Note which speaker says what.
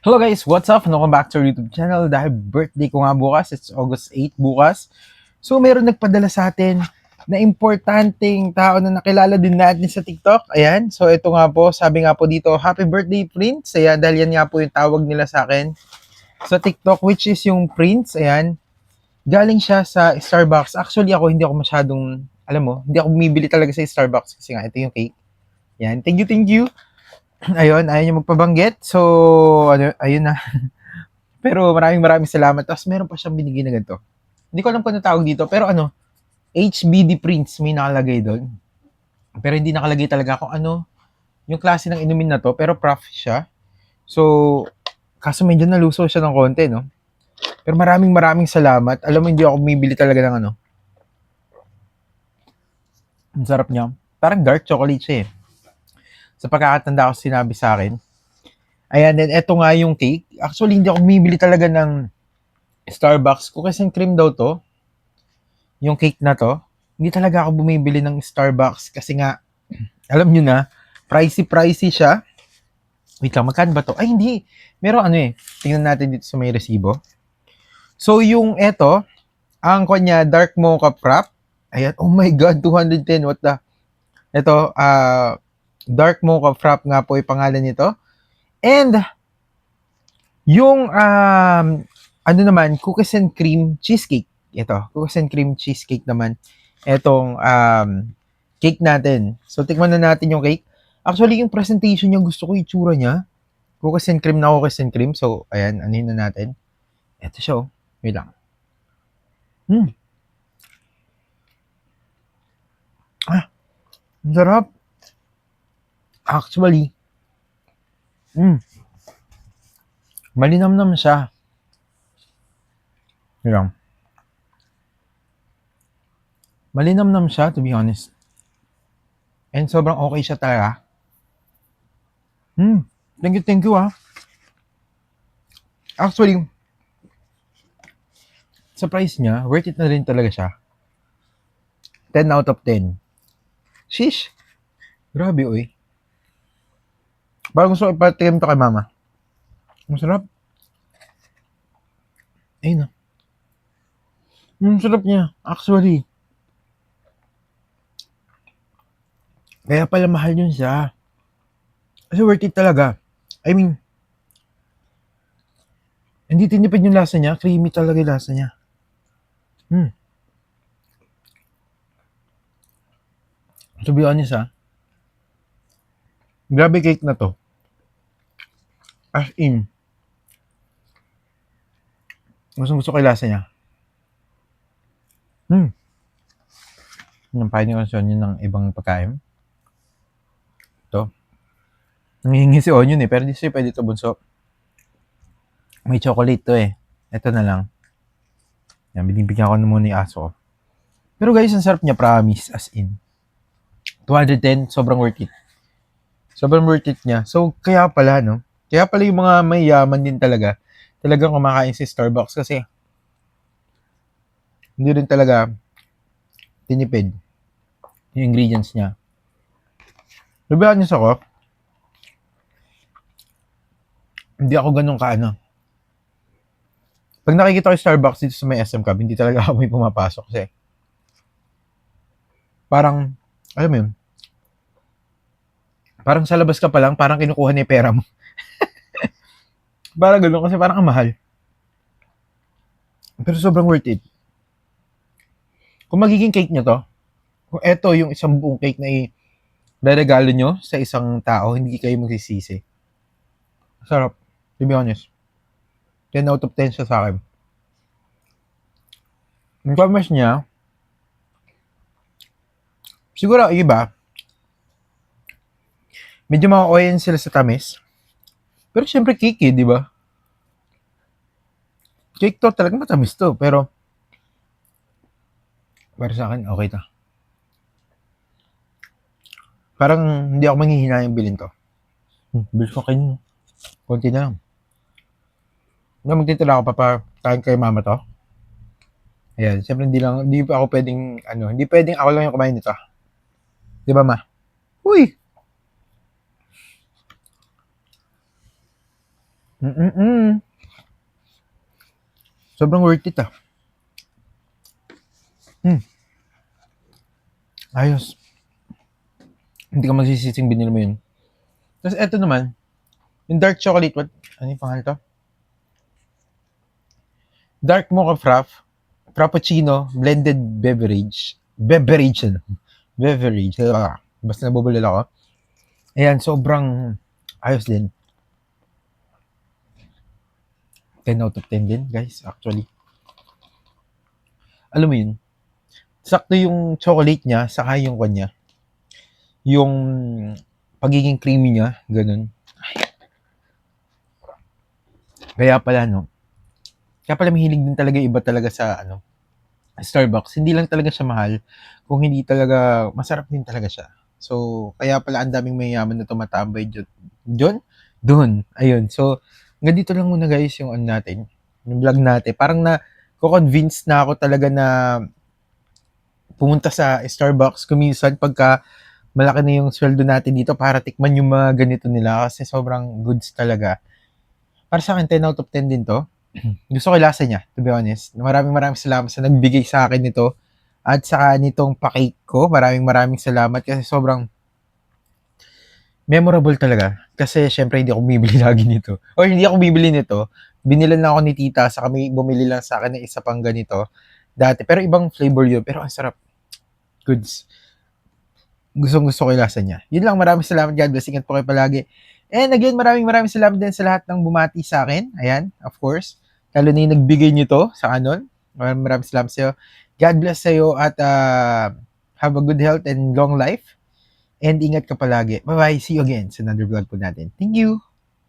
Speaker 1: Hello guys, what's up? Welcome back to our YouTube channel. Dahil birthday ko nga bukas, it's August 8 bukas. So meron nagpadala sa atin na importanteng tao na nakilala din natin sa TikTok. Ayan, so ito nga po, sabi nga po dito, Happy Birthday Prince. Ayan, dahil yan nga po yung tawag nila sa akin sa TikTok, which is yung Prince. Ayan, galing siya sa Starbucks. Actually ako, hindi ako masyadong, alam mo, hindi ako bumibili talaga sa Starbucks kasi nga ito yung cake. Ayan, thank you, thank you. Ayun, ayaw niya magpabanggit. So, ano, ayun na. Pero maraming salamat. Tapos meron pa siyang binigay na ganito. Hindi ko alam kung ano tawag dito, pero ano, HBD Prince may nakalagay doon. Pero hindi nakalagay talaga kung ano yung klase ng inumin na to, pero prof siya. So, kaso medyo naluso siya ng konti, no? Pero maraming salamat. Alam mo, hindi ako bumibili talaga ng ano. Ang sarap niya. Parang dark chocolate siya eh. Sa pagkakatanda ko sinabi sa akin. Ayan, then eto nga yung cake. Actually, hindi ako bumibili talaga ng Starbucks. Cookies and cream daw to. Yung cake na to. Hindi talaga ako bumibili ng Starbucks kasi nga, alam nyo na, pricey siya. Wait lang, magkano ba to? Ay, hindi. Meron ano eh. Tingnan natin dito sa may resibo. So, yung eto, ang kanya dark mocha frap. Ayan, oh my God, 210. What the? Ito, dark mocha frap nga po yung pangalan nito. And, yung, ano naman, cookies and cream cheesecake. Ito, cookies and cream cheesecake naman. Etong, cake natin. So, tikman na natin yung cake. Actually, yung presentation niya, gusto ko yung tsura niya. Cookies and cream na cookies and cream. So, ayan, anuhin na natin. Ito siya, oh. Wait lang. Ang sarap. Actually, malinamnam siya. Wait lang. Malinamnam siya, to be honest. And sobrang okay siya talaga. Thank you, ah. Actually, sa price niya, worth it na rin talaga siya. 10 out of 10. Sheesh. Grabe, oy. Parang gusto ko ipatikim to kay mama. Ang sarap. Ayun na. Ang sarap niya. Actually. Kaya pala mahal yun siya. Kasi worth it talaga. I mean, hindi tinipid yung lasa niya. Creamy talaga yung lasa niya. To be honest, grabe cake na to. As in, gusto ko yung lasa niya. Yung pwede konsyon yun ng ibang pagkain. Ito. Nangihingi si Onion eh, pero di siya pwede ito bunso. May chocolate to eh. Ito na lang. Yan, binibigyan ko na muna yung aso ko. Pero guys, ang sarap niya, promise. As in. 210, sobrang worth it. Sobrang worth it niya. So, kaya pala, no? Kaya pala yung mga mayayaman din talaga, talagang kumakain si Starbucks kasi hindi rin talaga tinipid yung ingredients niya. Sabihan niyo ako, hindi ako ganun kaano. Pag nakikita ko yung Starbucks dito sa may SM Cab, hindi talaga ako may pumapasok kasi parang, alam mo yun, parang sa labas ka pa lang, parang kinukuha niya yung pera mo. Parang ganun kasi parang ang mahal. Pero sobrang worth it. Kung magiging cake nyo to, kung eto yung isang buong cake na i-regalo nyo sa isang tao, hindi kayo magsisisi. Sarap. To be honest. 10 out of 10 siya sa akin. Yung promise niya, siguro iba, medyo maka-oyen sila sa tamis. Pero syempre cake eh, di ba? Cake to, talagang matamis to. Pero, para sa akin, okay to. Parang hindi ako manghihina yung bilhin to. Bilis ko kayo. Konti na lang. Magtitira ako pa kain kay mama to. Ayan, syempre hindi pa ako pwedeng, hindi pwedeng ako lang yung kumain nito. Di ba, ma? Uy! Mm-mm. Sobrang worth it ah. Hmm, ayos. Hindi ka magsisising binili mo yun. Tapos eto naman, yung dark chocolate, what? Ano yung pangalan to? Dark mocha frappuccino, blended beverage. Beverage. Basta nabubulol ako. Ayan, sobrang ayos din. 10 out of 10 din, guys, actually. Alam mo yun, sakto yung chocolate niya, saka yung kanya. Yung pagiging creamy niya, ganun. Kaya pala, no? Kaya pala mahilig din talaga iba talaga sa, Starbucks. Hindi lang talaga siya mahal, kung hindi talaga, masarap din talaga siya. So, kaya pala ang daming mayayaman na tumatambay dyan, doon. Ayun. So, hanggang dito lang muna guys yung natin, yung vlog natin. Parang ko-convince na ako talaga na pumunta sa Starbucks kuminsan pagka malaki na yung sweldo natin dito para tikman yung mga ganito nila kasi sobrang goods talaga. Para sa akin, 10 out of 10 din to. Gusto ko yung lasa niya, to be honest. Maraming salamat sa nagbigay sa akin nito. At saka nitong pa-cake ko, maraming salamat kasi sobrang memorable talaga. Kasi syempre hindi ako bumibili lagi nito. Or hindi ako bibili nito. Binilan lang ako ni tita sa kami bumili lang sa akin ng isa pang ganito dati. Pero ibang flavor yun. Pero ang sarap. Goods. Gustong-gusto ko yung lasa niya. Yun lang, maraming salamat. God bless. Ingat po kayo palagi. And again, maraming salamat din sa lahat ng bumati sa akin. Ayan, of course. Lalo na yung nagbigay nyo to sa kanon. Maraming salamat sa iyo. God bless sa iyo at have a good health and long life. And ingat ka palagi. Bye-bye. See you again sa another vlog po natin. Thank you.